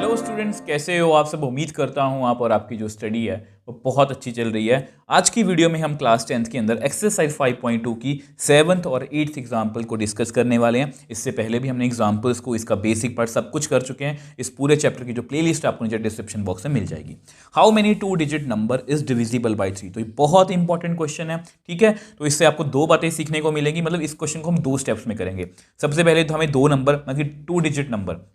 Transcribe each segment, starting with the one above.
Hello students, कैसे हो आप सब। उम्मीद करता हूं आप और आपकी जो स्टडी है वो बहुत अच्छी चल रही है। आज की वीडियो में हम क्लास 10th के अंदर एक्सरसाइज 5.2 की 7th और 8th एग्जाम्पल को डिस्कस करने वाले हैं। इससे पहले भी हमने एग्जाम्पल्स को इसका बेसिक पार्ट सब कुछ कर चुके हैं। इस पूरे चैप्टर की जो प्लेलिस्ट आपको नीचे डिस्क्रिप्शन बॉक्स में मिल जाएगी। How many 2 digit number is divisible by 3। तो ये बहुत इंपॉर्टेंट क्वेश्चन है, ठीक है। तो इससे आपको दो बातें सीखने को मिलेंगी। मतलब इस क्वेश्चन को हम दो स्टेप्स में करेंगे। सबसे पहले तो हमें दो नंबर मतलब 2 डिजिट नंबर,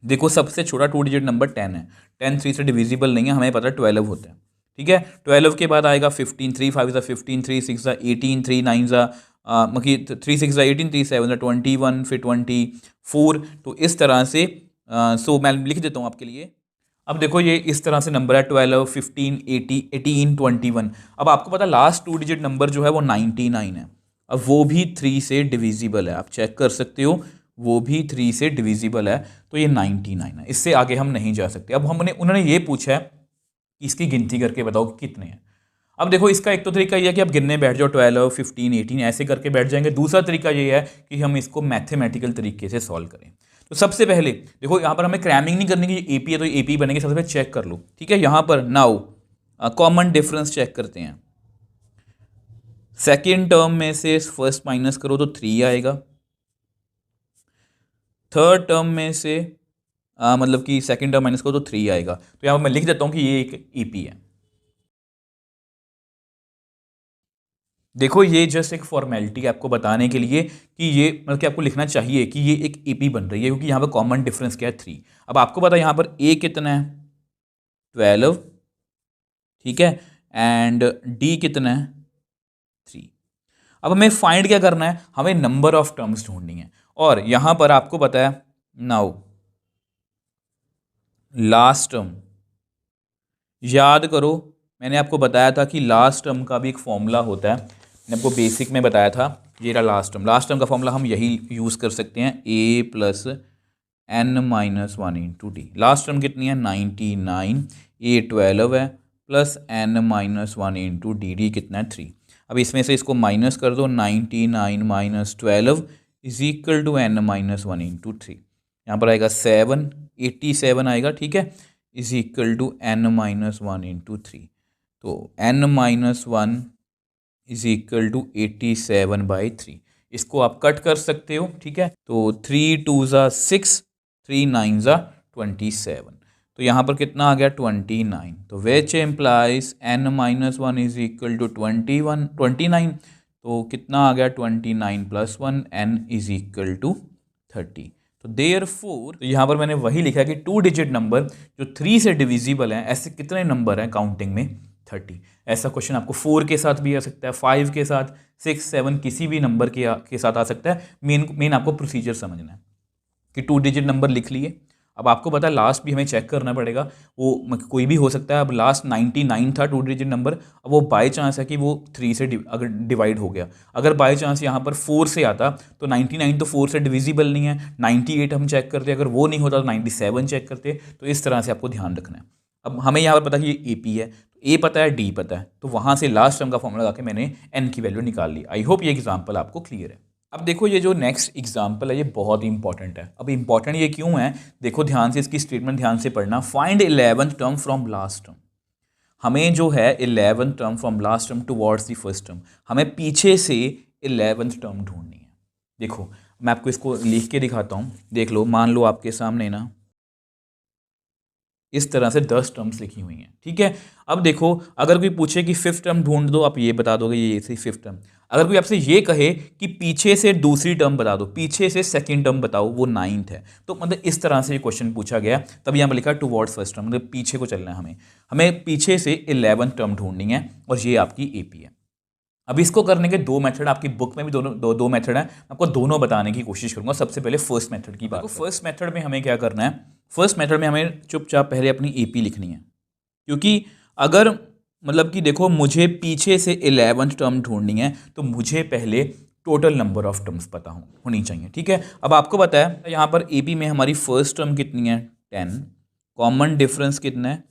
देखो सबसे छोटा 2 डिजिट नंबर 10 है। 10 3 से डिविजिबल नहीं है, हमें पता है 12 होता है, ठीक है। 12 के बाद आएगा 15, 3 5 ज़ा 15, 3 6 ज़ा 18, 3 9 ज़ा मतलब 3 6 ज़ा 18, 3 7 ज़ा 21, फिर 24। तो इस तरह से सो मैं लिख देता हूँ आपके लिए। अब देखो ये इस तरह से नंबर है 12, 15, 80, 18, 21। अब आपको पता लास्ट 2 डिजिट नंबर जो है वो 99 है। अब वो भी 3 से डिविजिबल है, आप चेक कर सकते हो, वो भी 3 से डिविजिबल है। तो ये 99 है, इससे आगे हम नहीं जा सकते। अब उन्होंने ये पूछा है कि इसकी गिनती करके बताओ कि कितने हैं। अब देखो इसका एक तो तरीका ये है कि आप गिनने बैठ जाओ, 12, 15, 18 ऐसे करके बैठ जाएंगे। दूसरा तरीका ये है कि हम इसको मैथमेटिकल तरीके से सॉल्व करें। तो सबसे पहले देखो यहाँ पर हमें क्रैमिंग नहीं करनी कि एपी है तो एपी बनेंगे। सबसे पहले चेक कर लो, ठीक है। यहाँ पर नाउ कॉमन डिफरेंस चेक करते हैं। सेकेंड टर्म में से फर्स्ट माइनस करो तो 3 आएगा। थर्ड टर्म में से मतलब कि सेकेंड टर्म माइनस करो तो 3 आएगा। तो यहाँ पर मैं लिख देता हूँ कि ये एक ईपी है। देखो ये जस्ट एक फॉर्मेलिटी आपको बताने के लिए कि ये मतलब कि आपको लिखना चाहिए कि ये एक ईपी बन रही है, क्योंकि यहाँ पर कॉमन डिफरेंस क्या है 3। अब आपको पता है यहाँ पर ए कितना है 12, ठीक है, एंड डी कितना है 3। अब हमें फाइंड क्या करना है, हमें नंबर ऑफ टर्म्स ढूंढनी है। और यहाँ पर आपको पता है नाउ लास्ट टर्म याद करो, मैंने आपको बताया था कि लास्ट टर्म का भी एक फॉर्मूला होता है। मैंने आपको बेसिक में बताया था, ये रहा लास्ट टर्म। लास्ट टर्म का फॉर्मूला हम यही यूज़ कर सकते हैं, A plus N minus 1 into D. Last term कितनी है 99, ए 12 है, plus N minus 1 into D, D कितना है 3। अब इसमें से इसको माइनस कर दो, 99 minus 12 is equal to n minus 1 into 3। यहाँ पर आएगा 7, 87 आएगा, ठीक है, is equal to n minus 1 into 3। तो n minus 1 is equal to 87/3। इसको आप कट कर सकते हो, ठीक है। तो 3 2 ज़ा 6, 3 9 ज़ा 27। तो यहाँ पर कितना आ गया 29। तो which implies n minus 1 is equal to 29। तो कितना आ गया 29 plus 1, n is equal to 30। तो देयरफॉर तो यहाँ पर मैंने वही लिखा है कि 2 डिजिट नंबर जो 3 से डिविजिबल हैं, ऐसे कितने नंबर हैं काउंटिंग में 30। ऐसा क्वेश्चन आपको 4 के साथ भी आ सकता है, 5 के साथ, 6 7 किसी भी नंबर के साथ आ सकता है। मेन आपको प्रोसीजर समझना है कि 2 डिजिट नंबर लिख लिए। अब आपको पता है लास्ट भी हमें चेक करना पड़ेगा, वो कोई भी हो सकता है। अब लास्ट 99 था 2 डिजिट नंबर, अब वो बाय चांस है कि वो 3 से अगर डिवाइड हो गया। अगर बाय चांस यहाँ पर 4 से आता तो 99 तो 4 से डिविजिबल नहीं है। 98 हम चेक करते, अगर वो नहीं होता तो 97 चेक करते। तो इस तरह से आपको ध्यान रखना है। अब हमें यहाँ पर पता है कि ये ए पी है, ए पता है, डी पता है, तो वहाँ से लास्ट टर्म का फॉर्मूला लगा के मैंने एन की वैल्यू निकाल ली। आई होप ये एग्जाम्पल आपको क्लियर है। अब देखो ये जो नेक्स्ट एग्जाम्पल है ये बहुत ही इंपॉर्टेंट है। अब इंपॉर्टेंट ये क्यों है, देखो ध्यान से इसकी स्टेटमेंट ध्यान से पढ़ना। Find 11th term from last term. हमें जो है 11th term from last term towards the first term, हमें पीछे से 11th टर्म ढूंढनी है। देखो मैं आपको इसको लिख के दिखाता हूँ, देख लो। मान लो आपके सामने ना इस तरह से 10 टर्म्स लिखी हुई हैं, ठीक है। अब देखो अगर कोई पूछे कि 5th टर्म ढूंढ दो, आप ये बता दोगे ये सी 5th टर्म। अगर कोई आपसे ये कहे कि पीछे से दूसरी टर्म बता दो, पीछे से सेकंड टर्म बताओ, वो 9th है। तो मतलब इस तरह से ये क्वेश्चन पूछा गया, तब यहाँ पर लिखा टुवर्ड्स फर्स्ट टर्म, मतलब पीछे को चलना है हमें पीछे से 11th टर्म ढूंढनी है, और ये आपकी एपी है। अब इसको करने के दो मेथड, आपकी बुक में भी दो मेथड है, आपको दोनों बताने की कोशिश करूंगा। सबसे पहले फर्स्ट मेथड की बात। तो फर्स्ट मेथड में हमें क्या करना है, फर्स्ट मेथड में हमें चुपचाप पहले अपनी एपी लिखनी है। क्योंकि अगर मतलब कि देखो मुझे पीछे से 11th टर्म ढूंढनी है तो मुझे पहले टोटल नंबर ऑफ टर्म्स पता होनी चाहिए, ठीक है। अब आपको पता है यहाँ पर एपी में हमारी फर्स्ट टर्म कितनी है 10, कॉमन डिफरेंस कितना है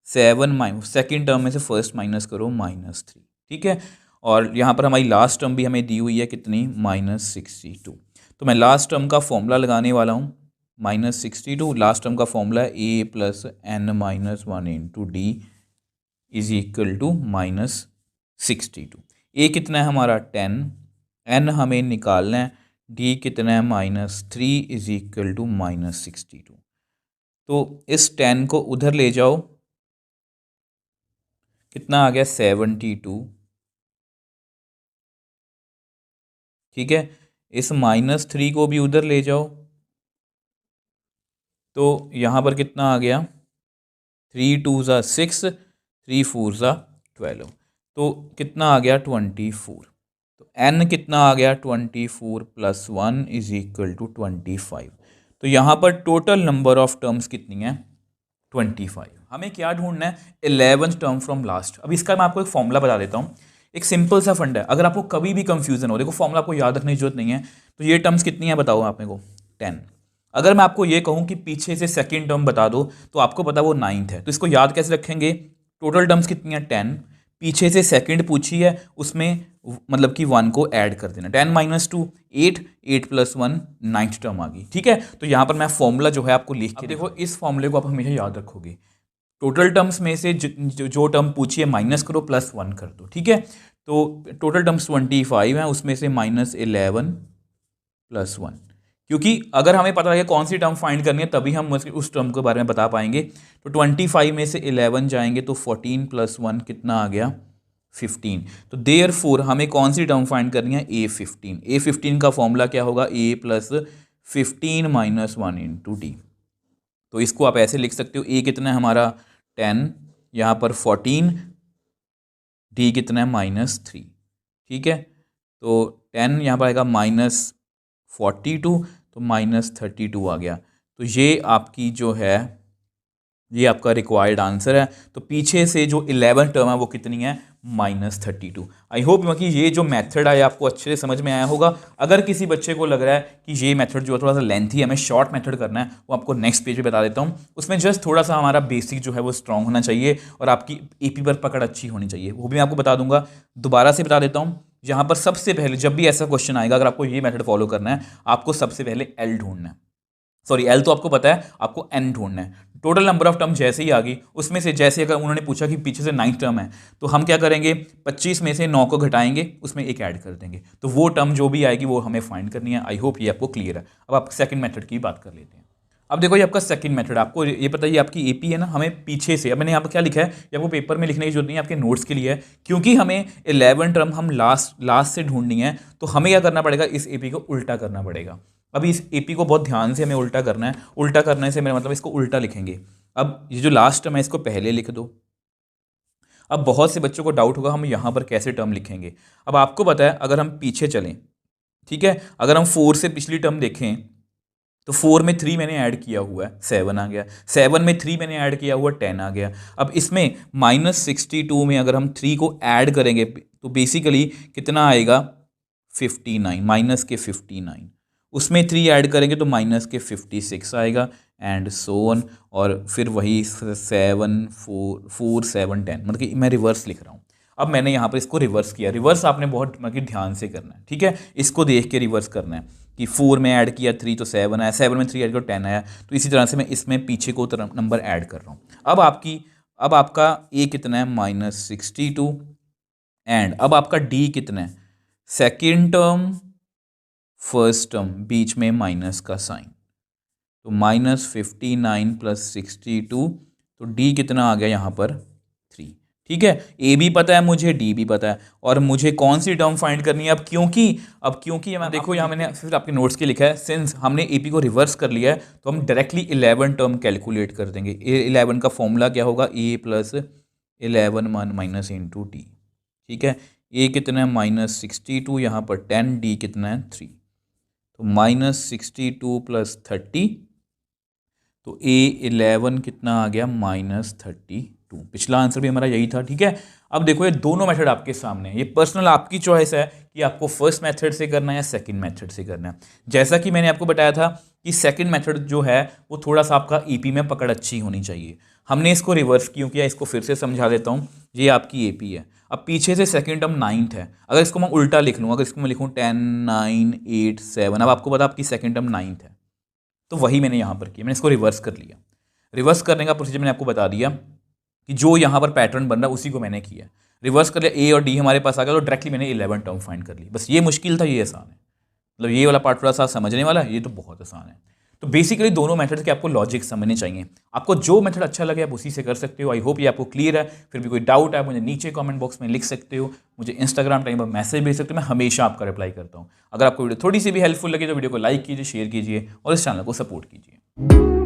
7, सेकेंड टर्म में से फर्स्ट माइनस करो -3, ठीक है। और यहाँ पर हमारी लास्ट टर्म भी हमें दी हुई है कितनी -62। तो मैं लास्ट टर्म का फॉर्मूला लगाने वाला हूँ, -62, लास्ट टर्म का फॉर्मूला है a plus n minus 1 into D is equal to -62। a कितना है हमारा 10, n हमें निकालना है, d कितना है -3 इज इक्वल टू -62। तो इस 10 को उधर ले जाओ, कितना आ गया 72, ठीक है। इस -3 को भी उधर ले जाओ, तो यहाँ पर कितना आ गया 3 2 ज़ा 6, 3 4 ज़ा 12, तो कितना आ गया 24। तो n कितना आ गया 24 प्लस 1 इज इक्वल टू 25। तो यहाँ पर टोटल नंबर ऑफ टर्म्स कितनी है 25। हमें क्या ढूंढना है 11th टर्म फ्रॉम लास्ट। अब इसका मैं आपको एक फॉर्मूला बता देता हूँ, एक सिंपल सा फंड है। अगर आपको कभी भी कंफ्यूजन हो, देखो फॉर्मूला आपको याद रखने की जरूरत नहीं है। तो ये टर्म्स कितनी है बताओ आप मेरे को 10। अगर मैं आपको ये कहूँ कि पीछे से सेकंड टर्म बता दो, तो आपको पता वो 9th है। तो इसको याद कैसे रखेंगे, टोटल टर्म्स कितनी है 10, पीछे से सेकंड पूछी है, उसमें मतलब कि 1 को ऐड कर देना, 10 माइनस 2 8, 8 प्लस 1 9th टर्म आ गई, ठीक है। तो यहाँ पर मैं फॉर्मूला जो है आपको लिख के देखो, इस फॉर्मूले को आप हमेशा याद रखोगे। टोटल टर्म्स में से जो टर्म पूछी है माइनस करो, प्लस 1 कर दो, ठीक है। तो टोटल टर्म्स 25 है, उसमें से -11 प्लस 1, क्योंकि अगर हमें पता लगे कौन सी टर्म फाइंड करनी है तभी हम उस टर्म के बारे में बता पाएंगे। तो 25 में से 11 जाएंगे तो 14 प्लस 1 कितना आ गया 15। तो देयरफॉर हमें कौन सी टर्म फाइंड करनी है a15। a15 का फॉर्मूला क्या होगा a plus 15 minus 1 into D. तो इसको आप ऐसे लिख सकते हो, a कितना है हमारा 10, यहाँ पर 14, डी कितना है -3, ठीक है। तो 10 यहाँ पर आएगा -42, तो -32 आ गया। तो ये आपकी जो है ये आपका रिक्वायर्ड आंसर है। तो पीछे से जो 11 टर्म है वो कितनी है -32। आई होप कि ये जो मेथड है आपको अच्छे से समझ में आया होगा। अगर किसी बच्चे को लग रहा है कि ये मेथड जो है थोड़ा सा लेंथी है, हमें शॉर्ट मेथड करना है, वो आपको नेक्स्ट पेज पे बता देता हूँ। उसमें जस्ट थोड़ा सा हमारा बेसिक जो है वो स्ट्रांग होना चाहिए और आपकी एपी पर पकड़ अच्छी होनी चाहिए, वो भी मैं आपको बता दूंगा। दोबारा से बता देता हूँ, यहाँ पर सबसे पहले जब भी ऐसा क्वेश्चन आएगा, अगर आपको ये मेथड फॉलो करना है, आपको सबसे पहले एल ढूंढना है। सॉरी एल तो आपको पता है, आपको एन ढूंढना है। टोटल नंबर ऑफ टर्म जैसे ही आ गई, उसमें से जैसे अगर उन्होंने पूछा कि पीछे से 9th टर्म है, तो हम क्या करेंगे 25 में से 9 को घटाएंगे, उसमें एक ऐड कर देंगे, तो वो टर्म जो भी आएगी वो हमें फाइंड करनी है। आई होप ये आपको क्लियर है। अब आप सेकंड मेथड की बात कर लेते हैं। अब देखो ये आपका सेकंड मेथड, आपको ये पता है आपकी एपी है ना, हमें पीछे से, अब मैंने यहाँ पर क्या लिखा है, ये आपको पेपर में लिखने की जरूरत नहीं है, आपके नोट्स के लिए है, क्योंकि हमें 11 टर्म हम लास्ट से ढूंढनी है, तो हमें क्या करना पड़ेगा, इस एपी को उल्टा करना पड़ेगा। अभी इस एपी को बहुत ध्यान से हमें उल्टा करना है। उल्टा करने से मेरा मतलब इसको उल्टा लिखेंगे। अब ये जो लास्ट टर्म है इसको पहले लिख दो। अब बहुत से बच्चों को डाउट होगा हम यहाँ पर कैसे टर्म लिखेंगे। अब आपको पता है अगर हम पीछे चलें, ठीक है, अगर हम 4 से पिछली टर्म देखें, तो 4 में 3 मैंने ऐड किया हुआ है 7 आ गया, 7 में 3 मैंने ऐड किया हुआ 10 आ गया। अब इसमें -62 में अगर हम 3 को ऐड करेंगे तो बेसिकली कितना आएगा 59, माइनस के 59, उसमें 3 ऐड करेंगे तो माइनस के 56 आएगा, एंड सो ऑन। और फिर वही 7 4 4 7 10, मतलब कि मैं रिवर्स लिख रहा हूँ। अब मैंने यहाँ पर इसको रिवर्स किया, रिवर्स आपने बहुत मतलब कि ध्यान से करना है, ठीक है, इसको देख के रिवर्स करना है कि 4 में ऐड किया 3 तो 7 आया, 7 में 3 ऐड किया 10 आया। तो इसी तरह से मैं इसमें पीछे को नंबर ऐड कर रहा हूँ। अब आपका ए कितना है -62, एंड अब आपका डी कितना है, सेकेंड टर्म फर्स्ट टर्म, बीच में माइनस का साइन, तो -59 प्लस 62, तो डी कितना आ गया यहाँ पर 3, ठीक है। ए भी पता है मुझे, डी भी पता है, और मुझे कौन सी टर्म फाइंड करनी है अब, क्योंकि मैं देखो यहाँ मैंने सिर्फ आपके नोट्स के लिखा है, सिंस हमने एपी को रिवर्स कर लिया है तो हम डायरेक्टली 11 टर्म कैलकुलेट कर देंगे। 11 का फॉर्मूला क्या होगा, ए प्लस 11 माइनस इंटू डी, ठीक है। ए कितना है -62, यहाँ पर 10, डी कितना है 3, तो -62 प्लस 30, तो A11 कितना आ गया -32। पिछला आंसर भी हमारा यही था, ठीक है। अब देखो ये दोनों मेथड आपके सामने है, ये पर्सनल आपकी चॉइस है कि आपको फर्स्ट मेथड से करना है या सेकंड मेथड से करना है। जैसा कि मैंने आपको बताया था कि सेकंड मेथड जो है वो थोड़ा सा आपका ईपी में पकड़ अच्छी होनी चाहिए। हमने इसको रिवर्स क्यों किया, इसको फिर से समझा देता हूँ। ये आपकी एपी है, अब पीछे से सेकंड टर्म 9th है, अगर इसको मैं उल्टा लिख लूँ, अगर इसको मैं लिखूँ 10 9 8 7, अब आपको पता आपकी सेकंड टर्म 9th है, तो वही मैंने यहाँ पर किया, मैंने इसको रिवर्स कर लिया। रिवर्स करने का प्रोसीजर मैंने आपको बता दिया कि जो यहाँ पर पैटर्न बन रहा है उसी को मैंने किया। रिवर्स कर लिया, ए और डी हमारे पास आ गया, तो डायरेक्टली मैंने 11 टर्म फाइंड कर ली। बस ये मुश्किल था, ये आसान है। मतलब ये वाला पार्ट थोड़ा सा समझने वाला है, ये तो बहुत आसान है। तो बेसिकली दोनों मेथड्स के आपको लॉजिक समझने चाहिए। आपको जो मेथड अच्छा लगे आप उसी से कर सकते हो। आई होप ये आपको क्लियर है। फिर भी कोई डाउट है मुझे नीचे कमेंट बॉक्स में लिख सकते हो, मुझे इंस्टाग्राम टाइम पर मैसेज भेज सकते हो, मैं हमेशा आपका रिप्लाई करता हूँ। अगर आपको वीडियो थोड़ी सी भी हेल्पफुल लगे तो वीडियो को लाइक कीजिए, शेयर कीजिए और इस चैनल को सपोर्ट कीजिए।